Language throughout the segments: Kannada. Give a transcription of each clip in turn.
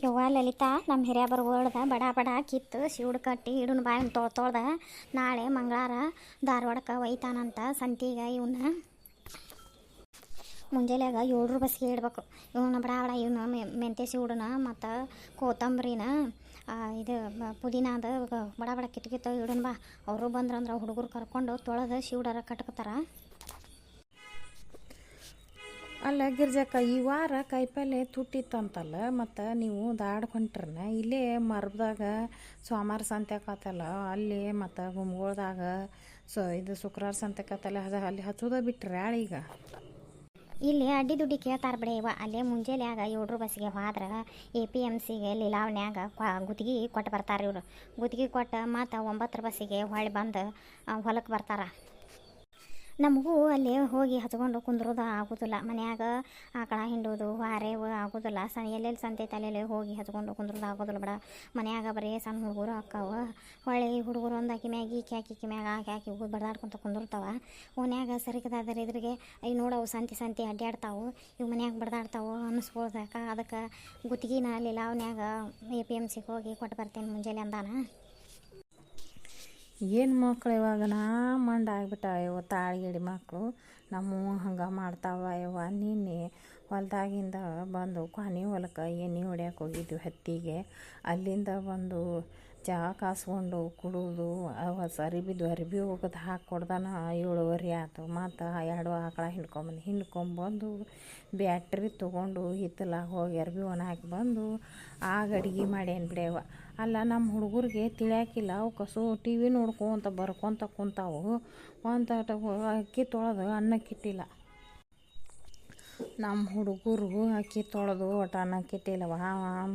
ಯವ್ವ ಲಲಿತಾ, ನಮ್ಮ ಹಿರಿಯಬ್ಬರು ಹೊಳ್ದ ಬಡ ಬಡ ಕಿತ್ತು ಶಿವುಡು ಕಟ್ಟಿ ಇಡನ್ ಬಾಯಿನ ತೊಳ್ದ ನಾಳೆ ಮಂಗಳಾರ ಧಾರವಾಡಕ್ಕೆ ಒಯ್ತಾನಂತ ಸಂತಿಗೆ. ಇವನ್ನ ಮುಂಜಾನೆಯಾಗ 7 ಬಸ್ಸಿಗೆ ಇಡ್ಬೇಕು. ಇವನ್ನ ಬಡ ಬಡ ಇವನು ಮೆಂತ್ಯ ಶಿವುಡನ ಮತ್ತು ಕೊತ್ತಂಬರಿನ ಇದು ಪುದೀನಾದ ಬಡ ಬಡ ಕಿತ್ತು ಇಡನ್ ಬಾ. ಅವರು ಬಂದ್ರಂದ್ರೆ ಹುಡುಗರು ಕರ್ಕೊಂಡು ತೊಳೆದು ಶಿವುಡರ ಕಟ್ಕೋತಾರ. ಅಲ್ಲ ಗಿರ್ಜಕ್ಕ, ಈ ವಾರ ಕಾಯಿಪಲ್ಲೆ ತುಟ್ಟಿತ್ತಂತಲ್ಲ, ಮತ್ತು ನೀವು ದಾಡ್ಕೊಂಡ್ರನ ಇಲ್ಲೇ ಮರಬ್ದಾಗ ಸೋಮವಾರ ಸಂತೆಕಾತಲ್ಲ ಅಲ್ಲಿ, ಮತ್ತು ಗುಮ್ಗೋಳ್ದಾಗ ಇದು ಶುಕ್ರವಾರ ಸಂತೆಕಾತಲ್ಲ ಅಲ್ಲಿ ಹಚ್ಚೋದ ಬಿಟ್ರೆ ಈಗ ಇಲ್ಲಿ ಅಡ್ಡಿ ದುಡ್ಡಿ ಕೇಳ್ತಾರೆ ಬಿಡಿ ಇವ. ಅಲ್ಲೇ ಮುಂಜಾನೆಯಾಗ 7 ಬಸ್ಸಿಗೆ ಹೋದ್ರೆ APMCಗೆ ಲೀಲಾವನ್ಯಾಗ ಗುತ್ತಿಗೆ ಕೊಟ್ಟು ಬರ್ತಾರೆ ಇವರು. ಗುತ್ತಿಗೆ ಕೊಟ್ಟು ಮತ್ತು 9 ಬಸ್ಸಿಗೆ ಹೊಳ್ಳಿ ಬಂದು ಹೊಲಕ್ಕೆ ಬರ್ತಾರೆ. ನಮಗೂ ಅಲ್ಲಿ ಹೋಗಿ ಹಚ್ಕೊಂಡು ಕುಂದ್ರೋದು ಆಗೋದಿಲ್ಲ. ಮನ್ಯಾಗ ಆಕಳ ಹಿಂಡೋದು ವಾರೇವು ಆಗೋದಿಲ್ಲ. ಎಲ್ಲೆಲ್ಲಿ ಸಂತೆ ತಲೆಯಲ್ಲಿ ಹೋಗಿ ಹಚ್ಕೊಂಡು ಕುಂದ್ರೋದು ಆಗೋದಿಲ್ಲ ಬಿಡ. ಮನ್ಯಾಗ ಬರೀ ಸಣ್ಣ ಹುಡುಗರು ಅಕ್ಕಾವ. ಹೊಳ್ಳಿ ಹುಡುಗರು ಒಂದು ಆಕಿ ಮ್ಯಾಗ ಈಕಿ ಮ್ಯಾಗ ಹಾಕಿ ಬಡ್ದಾಡ್ಕೊಂತ ಕುಂದಿರ್ತಾವ. ಓನ್ಯಾಗ ಸರಿಕದಾದ್ರೆ ಇದ್ರಿಗೆ ನೋಡವು ಸಂತೆ ಅಡ್ಡಾಡ್ತಾವು, ಇವು ಮನ್ಯಾಗ ಬಡ್ದಾಡ್ತಾವು ಅನ್ನಿಸ್ಬೋದಕ್ಕ. ಅದಕ್ಕೆ ಗುತ್ತಿಗೆನ ಲೀಲಾವನ್ಯಾಗ APMCಗೆ ಹೋಗಿ ಕೊಟ್ಟು ಬರ್ತೇನೆ ಮುಂಜಾನೆ ಅಂದಾನ. ಏನು ಮಕ್ಳು ಇವಾಗ ಮಂಡ ಆಗ್ಬಿಟ್ಟಾವ ತಾಳಿಗಿಡಿ ಮಕ್ಕಳು. ನಮ್ಮ ಹಂಗೆ ಮಾಡ್ತಾವ. ಯವ್ವ ನಿನ್ನೆ ಹೊಲದಾಗಿಂದ ಬಂದು ಕೊನೆ ಹೊಲಕ್ಕೆ ಎಣ್ಣೆ ಹೊಡ್ಯಕ್ಕೆ ಹೋಗಿದ್ವಿ ಹತ್ತಿಗೆ. ಅಲ್ಲಿಂದ ಬಂದು ಚಹಾ ಕಾಸ್ಕೊಂಡು ಕುಡಿದು ಅರಿಬಿ ಹೋಗೋದು ಹಾಕ್ಕೊಡ್ದಾನ 7:30 ಆಯ್ತು. ಮತ್ತು 2 ಆಕಳ ಹಿಂಡ್ಕೊಂಬಂದು ಬ್ಯಾಟ್ರಿ ತೊಗೊಂಡು ಹಿತ್ತಲಾಗ ಹೋಗಿ ಅರ್ಬಿ ಒಣ ಹಾಕಿ ಬಂದು ಆಗ ಅಡುಗೆ ಮಾಡ್ಯಾನ ಬಿಡ್ಯವ. ಅಲ್ಲ ನಮ್ಮ ಹುಡುಗರಿಗೆ ತಿಳಿಯಾಕಿಲ್ಲ. ಅವು ಕಸು TV ನೋಡ್ಕೊಂತ ಬರ್ಕೊತ ಕುಂತಾವು. ಒಂದು ಅಕ್ಕಿ ತೊಳೆದು ಅನ್ನಕ್ಕಿಟ್ಟಿಲ್ಲ. ನಮ್ಮ ಹುಡುಗರು ಅಕ್ಕಿ ತೊಳೆದು ಒಟ್ಟು ಅನ್ನಕ್ಕಿಟ್ಟಿಲ್ಲವ.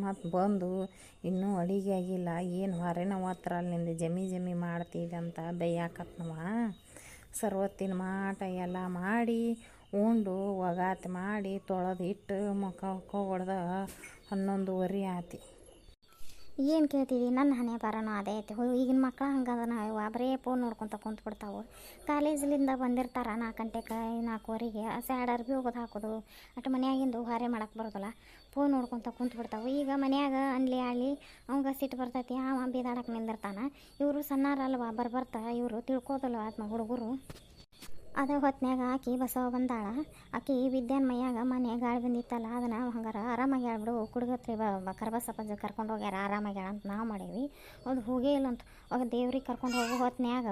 ಮತ್ತು ಬಂದು ಇನ್ನೂ ಅಡುಗೆ ಆಗಿಲ್ಲ, ಏನು ಹೊರೆನ ಒತ್ತರ ಅಲ್ಲಿಂದ ಜಮಿ ಮಾಡ್ತಿದ್ದೆ ಅಂತ ಬೇಯಾಕತ್ನವ. ಸರ್ವತ್ತಿನ ಮಾಟ ಎಲ್ಲ ಮಾಡಿ ಉಂಡು ಒಗಾತಿ ಮಾಡಿ ತೊಳೆದು ಇಟ್ಟು ಮುಖ ಹೊಡೆದ 11:30 ಆಯ್ತು. ಏನು ಕೇಳ್ತೀವಿ, ನನ್ನ ಹಣೆ ಬರೋಣ ಅದೇ ಐತಿ. ಈಗಿನ ಮಕ್ಳು ಹಂಗದನ ಬರೇ ಫೋನ್ ನೋಡ್ಕೊತ ಕುಂತ್ಬಿಡ್ತಾವೆ. ಕಾಲೇಜ್ಲಿಂದ ಬಂದಿರ್ತಾರ 4 ಗಂಟೆಗೆ 4:15 ಸ್ಯಾಡ್ ಅರ್ಬಿ ಹೋಗೋದು ಹಾಕೋದು ಅಟ್ಟು ಮನ್ಯಾಗಿಂದು ಹೊರೆ ಮಾಡಕ್ಕೆ ಬರೋದಿಲ್ಲ. ಫೋನ್ ನೋಡ್ಕೊತ ಕುಂತ್ಬಿಡ್ತಾವೆ. ಈಗ ಮನ್ಯಾಗ ಅನ್ಲಿ ಆಳಿ ಅವಂಗೆ ಸಿಟ್ಟು ಬರ್ತೈತಿ, ಅವ ಬೀದಾಡಕ್ಕೆ ನಿಂದಿರ್ತಾನೆ. ಇವರು ಸಣ್ಣಾರಲ್ವ ಬರ್ತಾ ಇವರು ತಿಳ್ಕೋದಲ್ವ ಆತ್ಮ ಹುಡುಗರು. ಅದೇ ಹೊತ್ನ್ಯಾಗ ಆಕಿ ಬಸವ ಬಂದಾಳ. ಆಕಿ ವಿದ್ಯಾನ್ ಮೈಯಾಗ ಮನೆ ಗಾಳಿ ಬಂದಿತ್ತಲ್ಲ, ಅದನ್ನು ಹಂಗಾರ ಆರಾಮಾಗಿ ಹೇಳ್ಬಿಡು ಕುಡ್ಗತ್ರಿ ಕರ್ಬಸಪ್ಪಂಜ ಕರ್ಕೊಂಡು ಹೋಗ್ಯಾರ ಆರಾಮಾಗಿ ಅಂತ ನಾವು ಮಾಡೇವಿ. ಅದು ಹೋಗೇ ಇಲ್ಲ ಅಂತ. ಅವಾಗ ದೇವ್ರಿಗೆ ಕರ್ಕೊಂಡು ಹೋಗೋ ಹೊತ್ನ್ಯಾಗ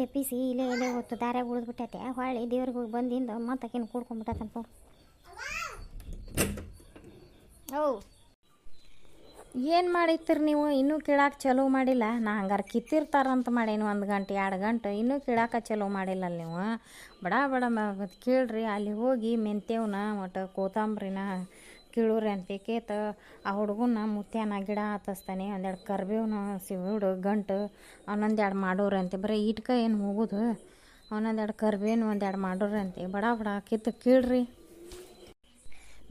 ತೆಪ್ಪಿಸಿ ಇಲ್ಲೇ ಹೊತ್ತು ದಾರ್ಯಾಗ ಉಳಿದ್ಬಿಟ್ಟೈತೆ. ಹೊಳ್ಳಿ ದೇವ್ರಿಗೆ ಹೋಗಿ ಬಂದಿಂದ ಮತ್ತೆ ಆಕಿನ ಕೂಡ್ಕೊಂಡ್ಬಿಟ್ಟೈತಂತ ನೋಡು. ಏನು ಮಾಡಿರ್ತೀರಿ ನೀವು? ಇನ್ನೂ ಕೀಳಾಕೆ ಚಲೋ ಮಾಡಿಲ್ಲ. ನಾ ಹಂಗಾರೆ ಕಿತ್ತಿರ್ತಾರಂತ ಮಾಡೇನು 1 ಗಂಟೆ 2 ಗಂಟೆ. ಇನ್ನೂ ಕೀಳಾಕ ಚಲೋ ಮಾಡಿಲ್ಲ ನೀವು. ಬಡ ಕೀಳ್ರಿ. ಅಲ್ಲಿ ಹೋಗಿ ಮೆಂತ್ಯವನ್ನ ಒಟ್ಟು ಕೊತ್ತಂಬ್ರಿನ ಕೀಳೂರಿ ಅಂತ ಕೇತ ಆ ಹುಡುಗನ ಮುತ್ಯಾನ ಗಿಡ ಹತ್ತಿಸ್ತಾನೆ. 1 ಕರ್ಬೇವನ ಸಿವಿಡು ಗಂಟು 1-2 ಮಾಡೋರಿ ಅಂತೆ. ಬರೀ ಇಟ್ಕ ಏನು ಹೋಗೋದು? 1-2 ಕರ್ಬೇವನು 1-2 ಮಾಡೋರಿ ಅಂತೆ. ಬಡ ಕಿತ್ತು ಕೀಳ್ರಿ.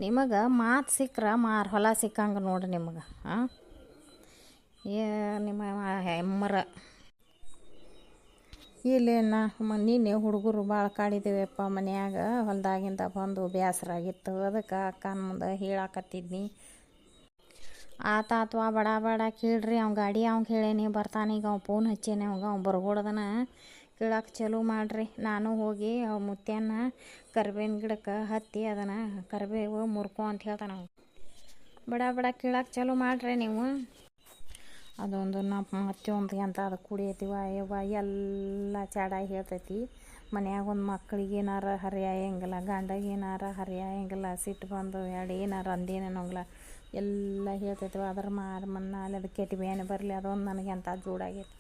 ನಿಮಗೆ ಮಾತು ಸಿಕ್ಕರೆ ಹೊಲ ಸಿಕ್ಕಂಗೆ ನೋಡ್ರಿ ನಿಮಗೆ. ನಿಮ್ಮ ಹೆಮ್ಮರ ಇಲ್ಲೇನ ನಿನ್ನೆ ಹುಡುಗರು ಭಾಳ ಕಾಡಿದ್ದೇವೆಪ್ಪ ಮನ್ಯಾಗ. ಹೊಲದಾಗಿಂದ ಬಂದು ಬೇಸರಾಗಿತ್ತು. ಅದಕ್ಕೆ ಅಕ್ಕನ ಮುಂದೆ ಹೇಳಾಕತ್ತಿದ್ನಿ. ಆತಾತ್ವಾ ಬಡ ಕೀಳ್ರಿ. ಅವ್ನ ಗಾಡಿ ಅವ್ಗೆ ಹೇಳೇನಿ ಬರ್ತಾನೆ. ಈಗ ಅವ್ನು ಫೋನ್ ಹಚ್ಚೇನೆ ಅವಾಗ ಅವ್ನು ಬರ್ಗೋಡದನ. ಕೀಳಕ್ಕೆ ಚಲೋ ಮಾಡಿರಿ. ನಾನು ಹೋಗಿ ಮುತ್ಯಾನ ಕರಿಬೇವಿನ ಗಿಡಕ್ಕೆ ಹತ್ತಿ ಅದನ್ನು ಕರಿಬೇವು ಮುರ್ಕೊ ಅಂತ ಹೇಳ್ತಾನೆ ಅವ್ನು. ಬಡ ಕೀಳಕ್ಕೆ ಚಲೋ ಮಾಡಿರಿ ನೀವು. ಅದೊಂದು ನಮ್ಮ ಮತ್ತೊಂದು ಅಂತ ಅದು ಕುಡಿಯತ್ತೀವ ಯವ್ವ ಎಲ್ಲ ಚಾಡಾಗಿ ಹೇಳ್ತೈತಿ. ಮನ್ಯಾಗ ಒಂದು ಮಕ್ಳಿಗೆ ಏನಾರ ಹರಿಯಾಯಂಗಿಲ್ಲ, ಗಂಡಗೆ ಏನಾರ ಹರಿಯಾಯಂಗಿಲ್ಲ. ಸಿಟ್ಟು ಬಂದು ಏನಾರ ಅಂದೇನೋಂಗಿಲ್ಲ ಎಲ್ಲ ಹೇಳ್ತೈತಿವ. ಅದ್ರ ಮಾರು ಮನ್ನಾಲೆ ಅದು ಕೆಟ್ಟ ಬೇನೆ ಬರಲಿ ಅದೊಂದು ನನಗೆ ಅಂತ ಜೋಡಾಗೈತಿ.